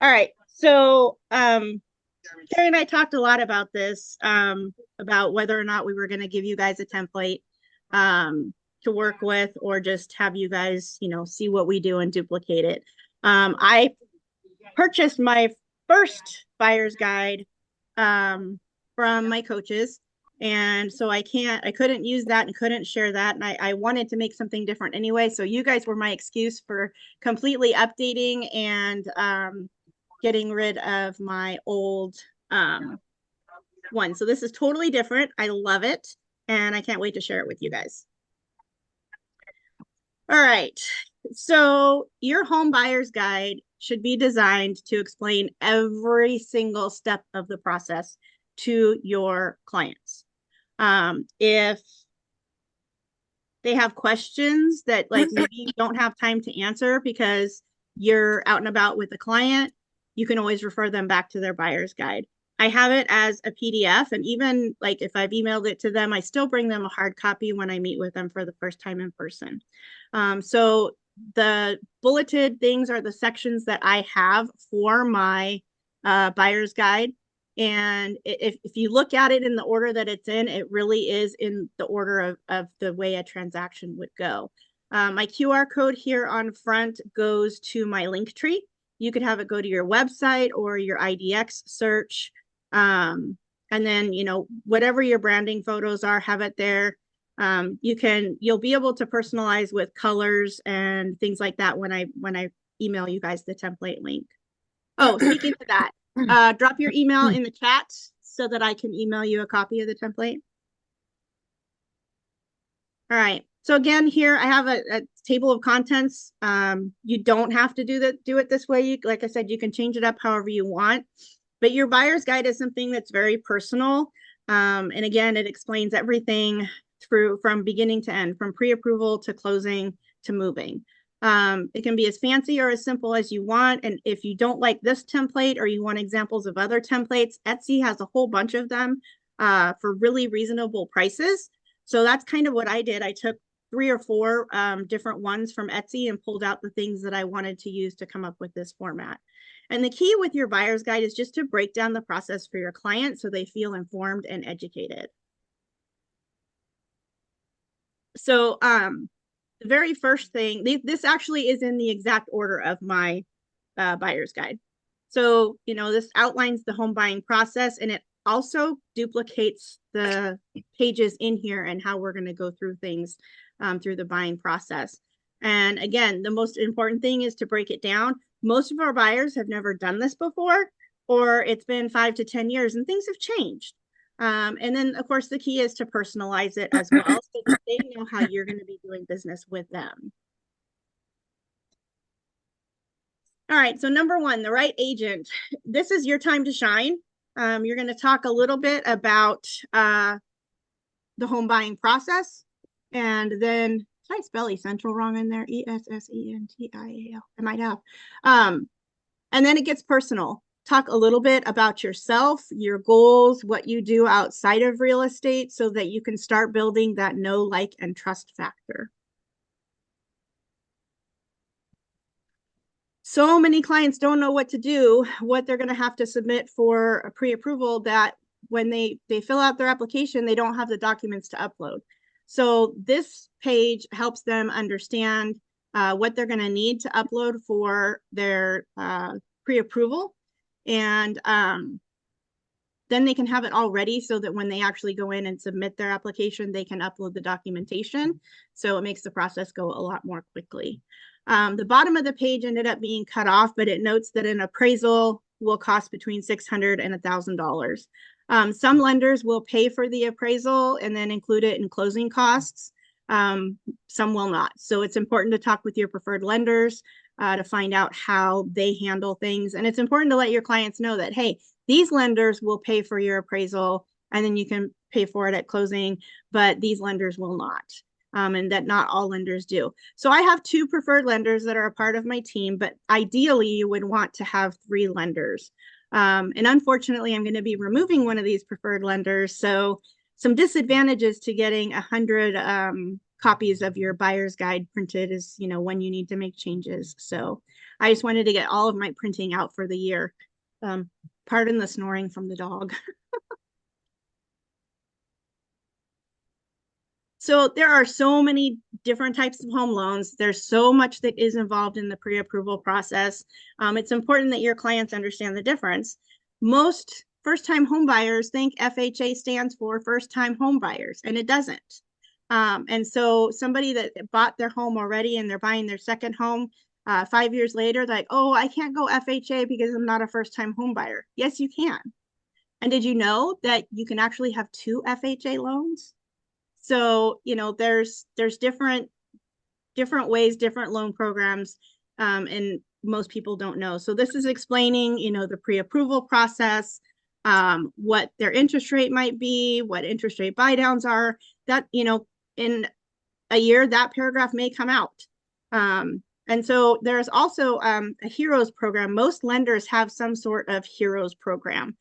All right. So Carrie and I talked a lot about this, about whether or not we were going to give you guys a template to work with, or just have you guys, see what we do and duplicate it. I purchased my first buyer's guide from my coaches. And so I couldn't use that and couldn't share that. And I wanted to make something different anyway. So you guys were my excuse for completely updating and getting rid of my old one. So this is totally different. I love it. And I can't wait to share it with you guys. All right. So your home buyer's guide should be designed to explain every single step of the process to your clients. If they have questions that like maybe you don't have time to answer because you're out and about with the client, you can always refer them back to their buyer's guide. I have it as a PDF, and even like if I've emailed it to them, I still bring them a hard copy when I meet with them for the first time in person. So the bulleted things are the sections that I have for my buyer's guide. And if you look at it in the order that it's in, it really is in the order of the way a transaction would go. My QR code here on front goes to my link tree. You could have it go to your website or your IDX search. And then, whatever your branding photos are, have it there. You'll be able to personalize with colors and things like that when I email you guys the template link. Oh, speaking of that, drop your email in the chat so that I can email you a copy of the template. All right. So again, here I have a table of contents. You don't have to do it this way. Like I said, you can change it up however you want. But your buyer's guide is something that's very personal. And again, it explains everything from beginning to end, from pre-approval to closing to moving. It can be as fancy or as simple as you want. And if you don't like this template or you want examples of other templates, Etsy has a whole bunch of them for really reasonable prices. So that's kind of what I did. I took 3 or 4 different ones from Etsy and pulled out the things that I wanted to use to come up with this format. And the key with your buyer's guide is just to break down the process for your client so they feel informed and educated. So the very first thing, this actually is in the exact order of my buyer's guide. So, this outlines the home buying process, and it also duplicates the pages in here and how we're going to go through things through the buying process. And again, the most important thing is to break it down. Most of our buyers have never done this before, or it's been 5 to 10 years and things have changed. And then, of course, the key is to personalize it as well so that they know how you're going to be doing business with them. All right, so number 1, the right agent. This is your time to shine. You're going to talk a little bit about the home buying process, and then did I spell Essential wrong in there? ESSENTIAL. I might have. And then it gets personal. Talk a little bit about yourself, your goals, what you do outside of real estate so that you can start building that know, like, and trust factor. So many clients don't know what to do, what they're going to have to submit for a pre-approval, that when they fill out their application, they don't have the documents to upload. So this page helps them understand what they're going to need to upload for their pre-approval. And then they can have it all ready so that when they actually go in and submit their application, they can upload the documentation. So it makes the process go a lot more quickly. The bottom of the page ended up being cut off, but it notes that an appraisal will cost between $600 and $1,000. Some lenders will pay for the appraisal and then include it in closing costs. Some will not. So it's important to talk with your preferred lenders to find out how they handle things. And it's important to let your clients know that, hey, these lenders will pay for your appraisal and then you can pay for it at closing, but these lenders will not. And that not all lenders do. So I have 2 preferred lenders that are a part of my team, but ideally you would want to have 3 lenders. And unfortunately, I'm going to be removing one of these preferred lenders. So some disadvantages to getting 100 copies of your buyer's guide printed is, when you need to make changes. So I just wanted to get all of my printing out for the year. Pardon the snoring from the dog. So there are so many different types of home loans. There's so much that is involved in the pre-approval process. It's important that your clients understand the difference. Most first-time home buyers think FHA stands for first-time home buyers, and it doesn't. And so somebody that bought their home already and they're buying their second home 5 years later, like, oh, I can't go FHA because I'm not a first-time home buyer. Yes, you can. And did you know that you can actually have 2 FHA loans? So, there's different ways, different loan programs, and most people don't know. So this is explaining, the pre-approval process, what their interest rate might be, what interest rate buy downs are. That, in a year, that paragraph may come out. And so there's also a HEROES program. Most lenders have some sort of HEROES program.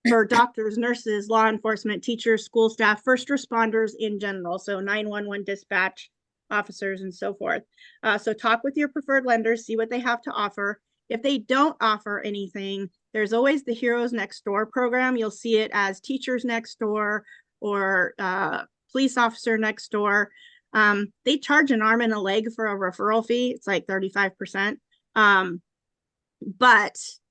For doctors, nurses, law enforcement, teachers, school staff, first responders in general. So 911 dispatch officers and so forth. So talk with your preferred lenders, see what they have to offer. If they don't offer anything, there's always the Heroes Next Door program. You'll see it as Teachers Next Door or Police Officer Next Door. They charge an arm and a leg for a referral fee. It's like 35%. And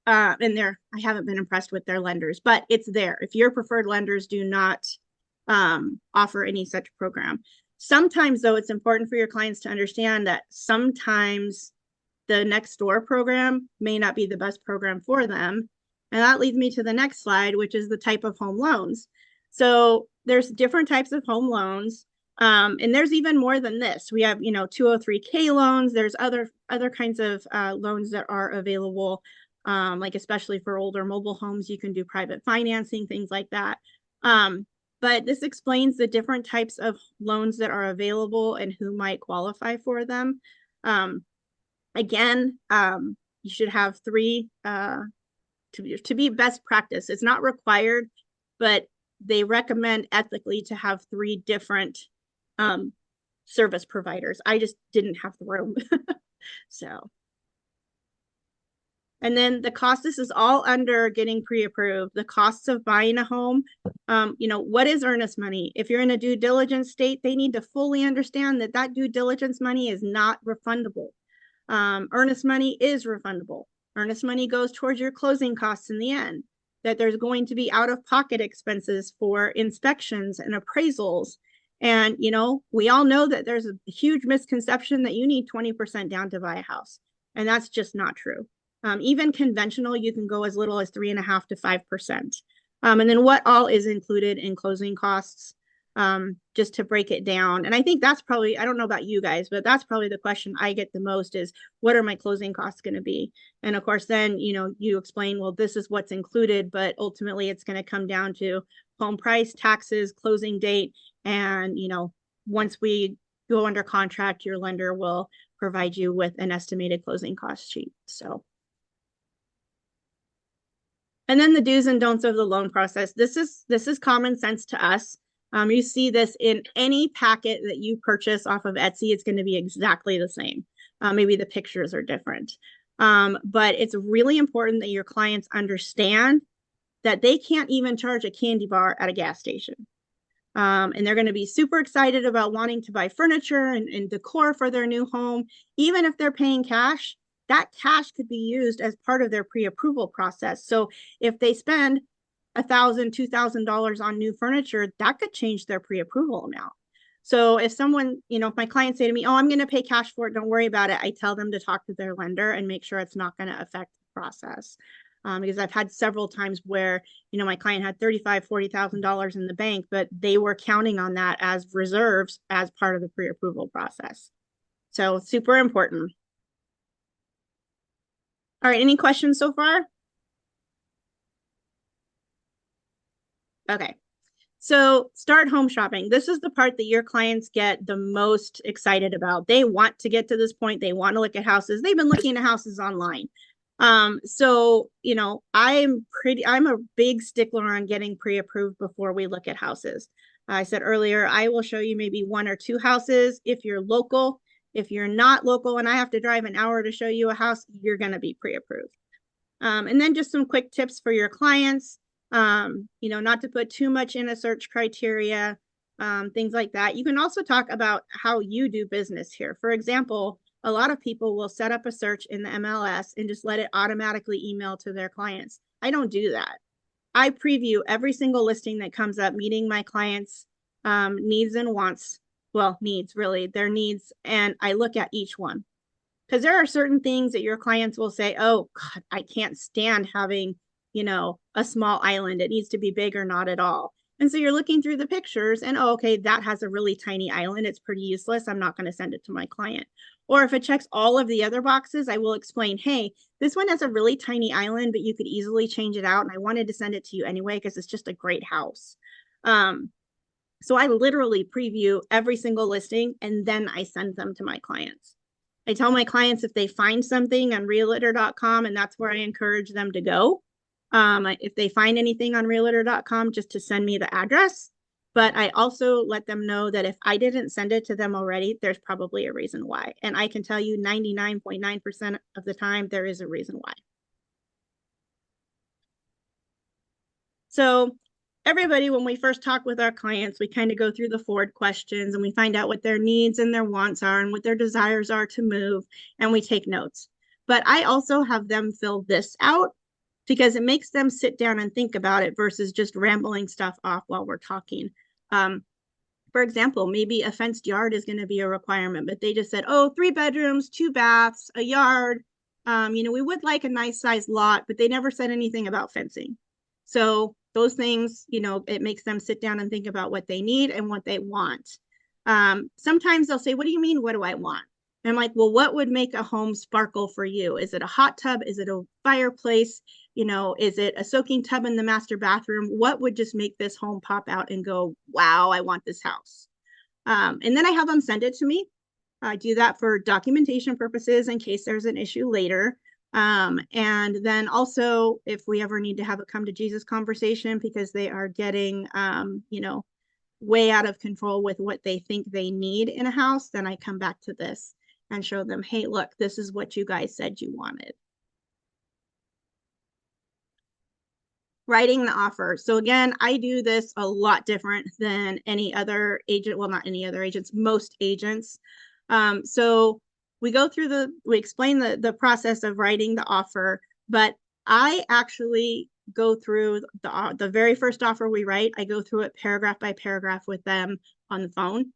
I haven't been impressed with their lenders, but it's there. If your preferred lenders do not offer any such program. Sometimes, though, it's important for your clients to understand that sometimes the Next Door program may not be the best program for them. And that leads me to the next slide, which is the type of home loans. So there's different types of home loans. And there's even more than this. We have, 203K loans. There's other kinds of loans that are available. Like especially for older mobile homes, you can do private financing, things like that. But this explains the different types of loans that are available and who might qualify for them. Again, you should have 3 to be best practice. It's not required, but they recommend ethically to have 3 different service providers. I just didn't have the room. So. And then the cost, this is all under getting pre-approved. The costs of buying a home, what is earnest money? If you're in a due diligence state, they need to fully understand that due diligence money is not refundable. Earnest money is refundable. Earnest money goes towards your closing costs in the end, that there's going to be out-of-pocket expenses for inspections and appraisals. And, we all know that there's a huge misconception that you need 20% down to buy a house. And that's just not true. Even conventional, you can go as little as 3.5% to 5%. And then what all is included in closing costs, just to break it down. And I think that's probably, I don't know about you guys, but that's probably the question I get the most is, what are my closing costs going to be? And of course, then, you explain, well, this is what's included, but ultimately it's going to come down to home price, taxes, closing date. And, once we go under contract, your lender will provide you with an estimated closing cost sheet. So. And then the do's and don'ts of the loan process. This is common sense to us. You see this in any packet that you purchase off of Etsy. It's going to be exactly the same. Maybe the pictures are different. But it's really important that your clients understand that they can't even charge a candy bar at a gas station. And they're going to be super excited about wanting to buy furniture and decor for their new home. Even if they're paying cash, that cash could be used as part of their pre-approval process. So if they spend $1,000, $2,000 on new furniture, that could change their pre-approval amount. So if someone, if my clients say to me, oh, I'm going to pay cash for it, don't worry about it, I tell them to talk to their lender and make sure it's not going to affect the process. Because I've had several times where, my client had $35,000, $40,000 in the bank, but they were counting on that as reserves as part of the pre-approval process. So super important. All right, any questions so far? Okay, so start home shopping. This is the part that your clients get the most excited about. They want to get to this point. They want to look at houses. They've been looking at houses online. So, I'm a big stickler on getting pre-approved before we look at houses. I said earlier, I will show you maybe 1 or 2 houses if you're local. If you're not local and I have to drive an hour to show you a house, you're going to be pre-approved. And then just some quick tips for your clients, not to put too much in a search criteria, things like that. You can also talk about how you do business here. For example, a lot of people will set up a search in the MLS and just let it automatically email to their clients. I don't do that. I preview every single listing that comes up, meeting my clients' needs and wants. Well, needs, really, their needs. And I look at each one. Because there are certain things that your clients will say, oh, God, I can't stand having, a small island. It needs to be big or not at all. And so you're looking through the pictures and, oh, okay, that has a really tiny island. It's pretty useless. I'm not going to send it to my client. Or if it checks all of the other boxes, I will explain, hey, this one has a really tiny island, but you could easily change it out. And I wanted to send it to you anyway, because it's just a great house. So I literally preview every single listing and then I send them to my clients. I tell my clients if they find something on realtor.com, and that's where I encourage them to go. If they find anything on realtor.com, just to send me the address. But I also let them know that if I didn't send it to them already, there's probably a reason why. And I can tell you 99.9% of the time, there is a reason why. So everybody, when we first talk with our clients, we kind of go through the Ford questions and we find out what their needs and their wants are and what their desires are to move, and we take notes. But I also have them fill this out because it makes them sit down and think about it versus just rambling stuff off while we're talking. For example, maybe a fenced yard is going to be a requirement, but they just said, oh, 3 bedrooms, 2 baths, a yard. We would like a nice sized lot, but they never said anything about fencing. So those things, it makes them sit down and think about what they need and what they want. Sometimes they'll say, what do you mean? What do I want? And I'm like, well, what would make a home sparkle for you? Is it a hot tub? Is it a fireplace? Is it a soaking tub in the master bathroom? What would just make this home pop out and go, wow, I want this house? And then I have them send it to me. I do that for documentation purposes in case there's an issue later. And then also if we ever need to have a come to Jesus conversation because they are getting, way out of control with what they think they need in a house, then I come back to this and show them, hey, look, this is what you guys said you wanted. Writing the offer. So again, I do this a lot different than any other agent. Well, not any other agents, most agents. So we explain the process of writing the offer, but I actually go through the very first offer we write. I go through it paragraph by paragraph with them on the phone,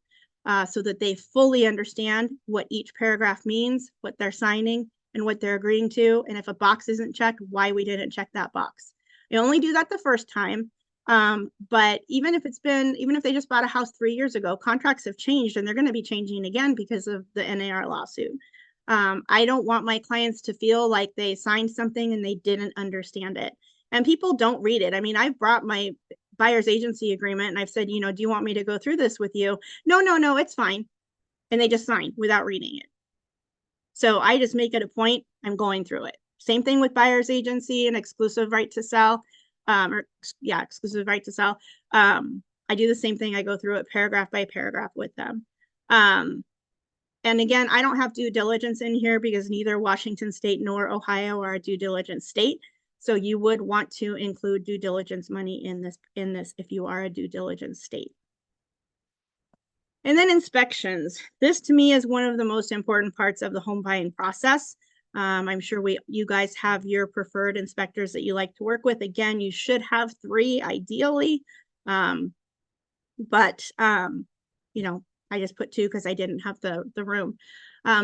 so that they fully understand what each paragraph means, what they're signing, and what they're agreeing to. And if a box isn't checked, why we didn't check that box. I only do that the first time. But even if they just bought a house 3 years ago, contracts have changed and they're going to be changing again because of the NAR lawsuit. I don't want my clients to feel like they signed something and they didn't understand it. And people don't read it. I mean, I've brought my buyer's agency agreement and I've said, do you want me to go through this with you? No, it's fine. And they just sign without reading it. So I just make it a point, I'm going through it. Same thing with buyer's agency and exclusive right to sell. Exclusive right to sell. I do the same thing. I go through it paragraph by paragraph with them. And again, I don't have due diligence in here because neither Washington State nor Ohio are a due diligence state. So you would want to include due diligence money in this if you are a due diligence state. And then inspections. This to me is one of the most important parts of the home buying process. I'm sure you guys have your preferred inspectors that you like to work with. Again, you should have 3 ideally. But I just put 2 because I didn't have the room.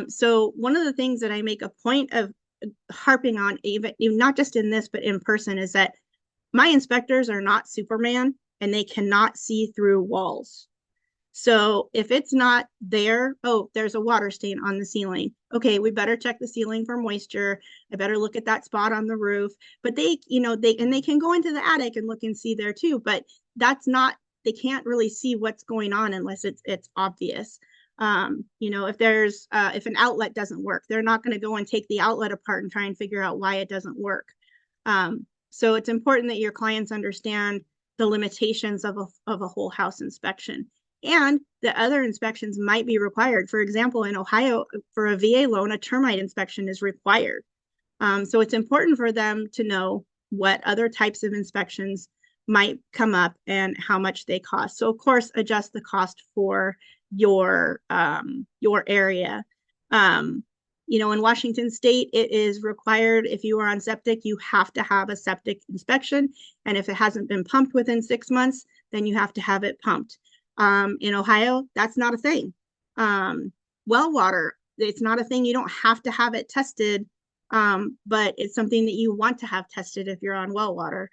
So one of the things that I make a point of harping on, even not just in this, but in person, is that my inspectors are not Superman and they cannot see through walls. So if it's not there, oh, there's a water stain on the ceiling. Okay, we better check the ceiling for moisture. I better look at that spot on the roof. But they can go into the attic and look and see there too. But they can't really see what's going on unless it's obvious. If an outlet doesn't work, they're not going to go and take the outlet apart and try and figure out why it doesn't work. So it's important that your clients understand the limitations of a whole house inspection. And the other inspections might be required. For example, in Ohio, for a VA loan, a termite inspection is required. So it's important for them to know what other types of inspections might come up and how much they cost. So of course, adjust the cost for your area. In Washington State, it is required if you are on septic, you have to have a septic inspection. And if it hasn't been pumped within 6 months, then you have to have it pumped. In Ohio, that's not a thing. Well water, it's not a thing. You don't have to have it tested, but it's something that you want to have tested if you're on well water,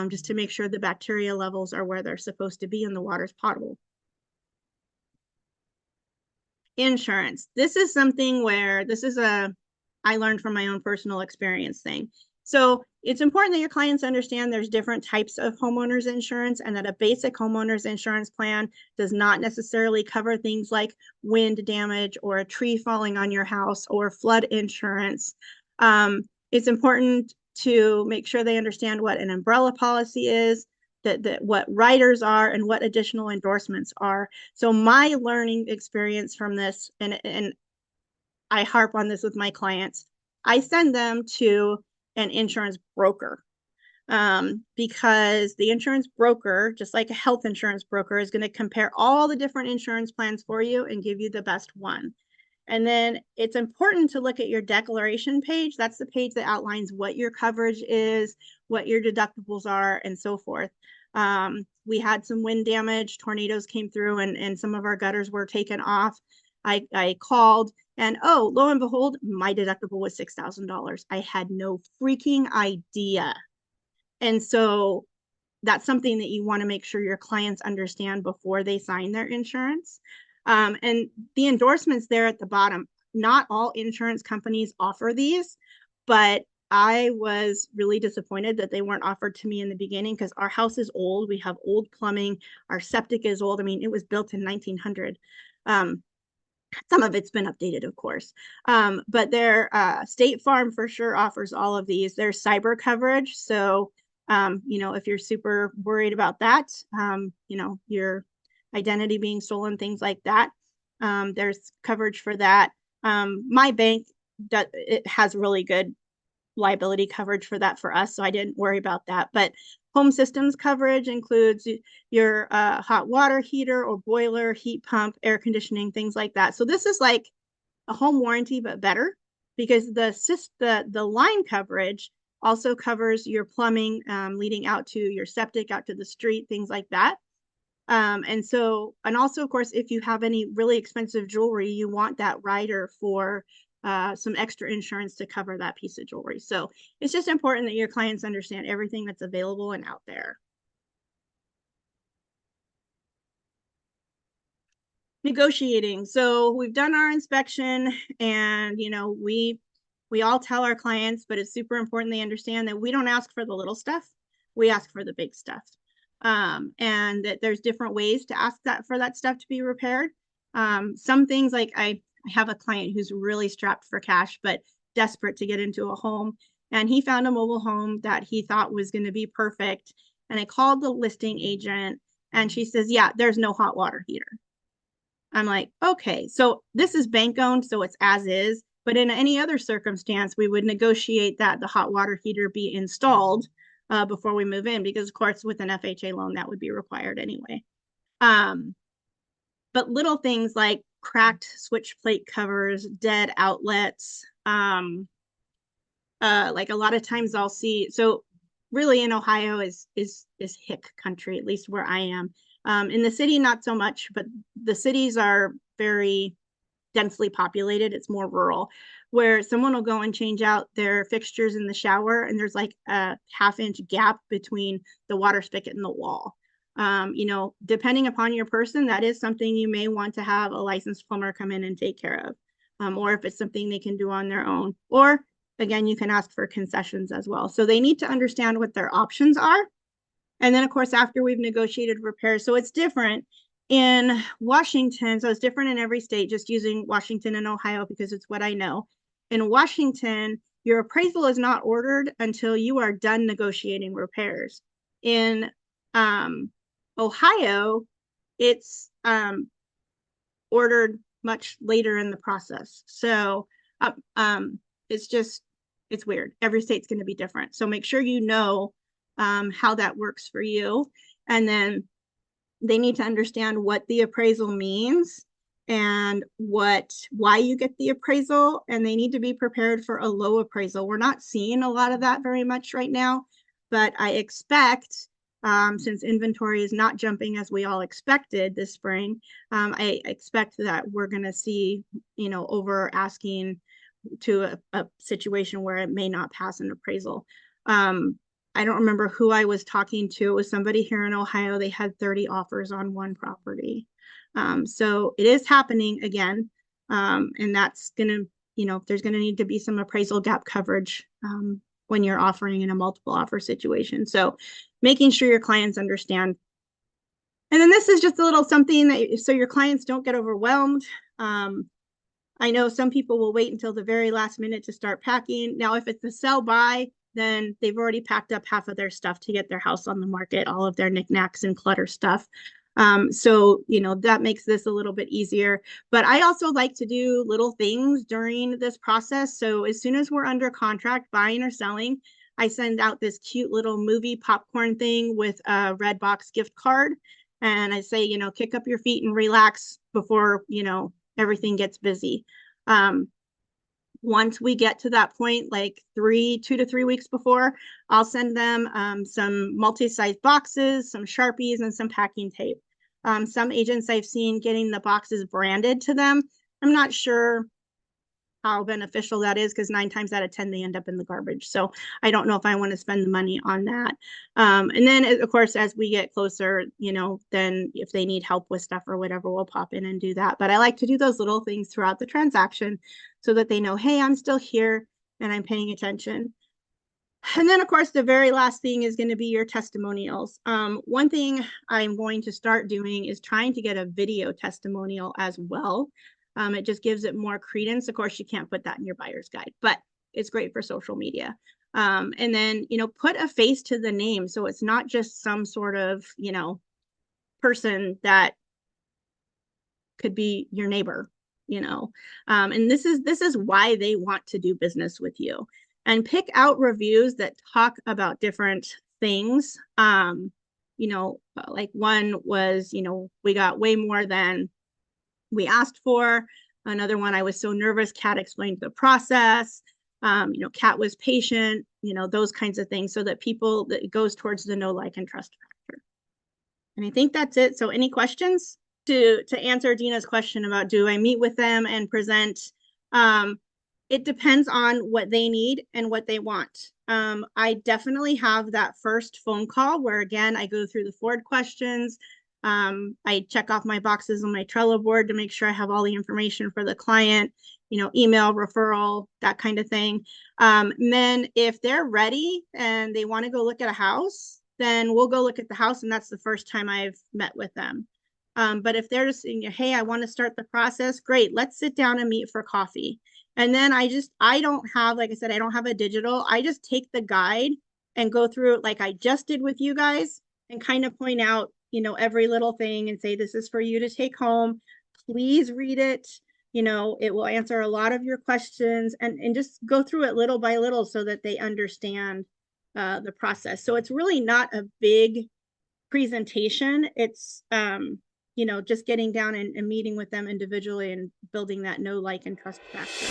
just to make sure the bacteria levels are where they're supposed to be and the water's potable. Insurance. This is something where I learned from my own personal experience thing. So it's important that your clients understand there's different types of homeowners insurance, and that a basic homeowners insurance plan does not necessarily cover things like wind damage or a tree falling on your house or flood insurance. It's important to make sure they understand what an umbrella policy is, that what riders are, and what additional endorsements are. So my learning experience from this, and I harp on this with my clients, I send them to an insurance broker, because the insurance broker, just like a health insurance broker, is going to compare all the different insurance plans for you and give you the best one. And then it's important to look at your declaration page. That's the page that outlines what your coverage is, what your deductibles are, and so forth. We had some wind damage, tornadoes came through, and some of our gutters were taken off. I called, and oh, lo and behold, my deductible was $6,000. I had no freaking idea. And so that's something that you want to make sure your clients understand before they sign their insurance. And the endorsements there at the bottom, not all insurance companies offer these, but I was really disappointed that they weren't offered to me in the beginning, because our house is old. We have old plumbing. Our septic is old. I mean, it was built in 1900. Some of it's been updated, of course. But their State Farm for sure offers all of these. There's cyber coverage. So, if you're super worried about that, your identity being stolen, things like that, there's coverage for that. My bank, it has really good liability coverage for that for us, so I didn't worry about that. But home systems coverage includes your hot water heater or boiler, heat pump, air conditioning, things like that. So this is like a home warranty, but better, because the line coverage also covers your plumbing, leading out to your septic, out to the street, things like that. And also, of course, if you have any really expensive jewelry, you want that rider for some extra insurance to cover that piece of jewelry. So it's just important that your clients understand everything that's available and out there. Negotiating. So we've done our inspection, and we all tell our clients, but it's super important they understand that we don't ask for the little stuff, we ask for the big stuff. And that there's different ways to ask for that stuff to be repaired. Some things, like I have a client who's really strapped for cash, but desperate to get into a home. And he found a mobile home that he thought was going to be perfect. And I called the listing agent, and she says, yeah, there's no hot water heater. I'm like, okay, so this is bank owned, so it's as is. But in any other circumstance, we would negotiate that the hot water heater be installed before we move in, because of course with an FHA loan that would be required anyway. But little things like cracked switch plate covers, dead outlets, like a lot of times I'll see, so really in Ohio is hick country, at least where I am. In the city, not so much, but the cities are very densely populated. It's more rural, where someone will go and change out their fixtures in the shower, and there's like a half-inch gap between the water spigot and the wall. Depending upon your person, that is something you may want to have a licensed plumber come in and take care of, or if it's something they can do on their own. Or again, you can ask for concessions as well. So they need to understand what their options are. And then, of course, after we've negotiated repairs, so it's different in Washington. So it's different in every state, just using Washington and Ohio because it's what I know. In Washington, your appraisal is not ordered until you are done negotiating repairs. In Ohio, it's ordered much later in the process. So it's weird. Every state's going to be different. So make sure you know how that works for you. And then they need to understand what the appraisal means and why you get the appraisal. And they need to be prepared for a low appraisal. We're not seeing a lot of that very much right now, but I expect, since inventory is not jumping as we all expected this spring, I expect that we're going to see, over asking to a situation where it may not pass an appraisal. I don't remember who I was talking to. It was somebody here in Ohio. They had 30 offers on one property. So it is happening again. And that's going to, there's going to need to be some appraisal gap coverage when you're offering in a multiple offer situation. So making sure your clients understand. And then this is just a little something that, so your clients don't get overwhelmed. I know some people will wait until the very last minute to start packing. Now, if it's a sell by, then they've already packed up half of their stuff to get their house on the market, all of their knickknacks and clutter stuff. So, that makes this a little bit easier. But I also like to do little things during this process. So as soon as we're under contract, buying or selling, I send out this cute little movie popcorn thing with a Redbox gift card. And I say, kick up your feet and relax before, everything gets busy. Once we get to that point, like 2 to 3 weeks before, I'll send them some multi-size boxes, some Sharpies, and some packing tape. Some agents I've seen getting the boxes branded to them. I'm not sure how beneficial that is, because 9 times out of 10 they end up in the garbage. So I don't know if I want to spend the money on that. And then of course, as we get closer, then if they need help with stuff or whatever, we'll pop in and do that. But I like to do those little things throughout the transaction so that they know, hey, I'm still here and I'm paying attention. And then of course, the very last thing is going to be your testimonials. One thing I'm going to start doing is trying to get a video testimonial as well. It just gives it more credence. Of course, you can't put that in your buyer's guide, but it's great for social media. And then, put a face to the name. So it's not just some sort of, person that could be your neighbor, and this is why they want to do business with you. And pick out reviews that talk about different things. Like one was, we got way more than we asked for. Another one, I was so nervous, Kat explained the process. Kat was patient, those kinds of things, so that it goes towards the know, like, and trust factor. And I think that's it. So any questions? To answer Dina's question about, do I meet with them and present? It depends on what they need and what they want. I definitely have that first phone call where, again, I go through the Ford questions. I check off my boxes on my Trello board to make sure I have all the information for the client, email, referral, that kind of thing. And then if they're ready and they want to go look at a house, then we'll go look at the house. And that's the first time I've met with them. But if they're just saying, hey, I want to start the process, great, let's sit down and meet for coffee. And then I don't have, like I said, I don't have a digital. I just take the guide and go through it like I just did with you guys and kind of point out, every little thing and say, this is for you to take home. Please read it. It will answer a lot of your questions, and just go through it little by little so that they understand the process. So it's really not a big presentation. It's, just getting down and meeting with them individually and building that know, like, and trust factor.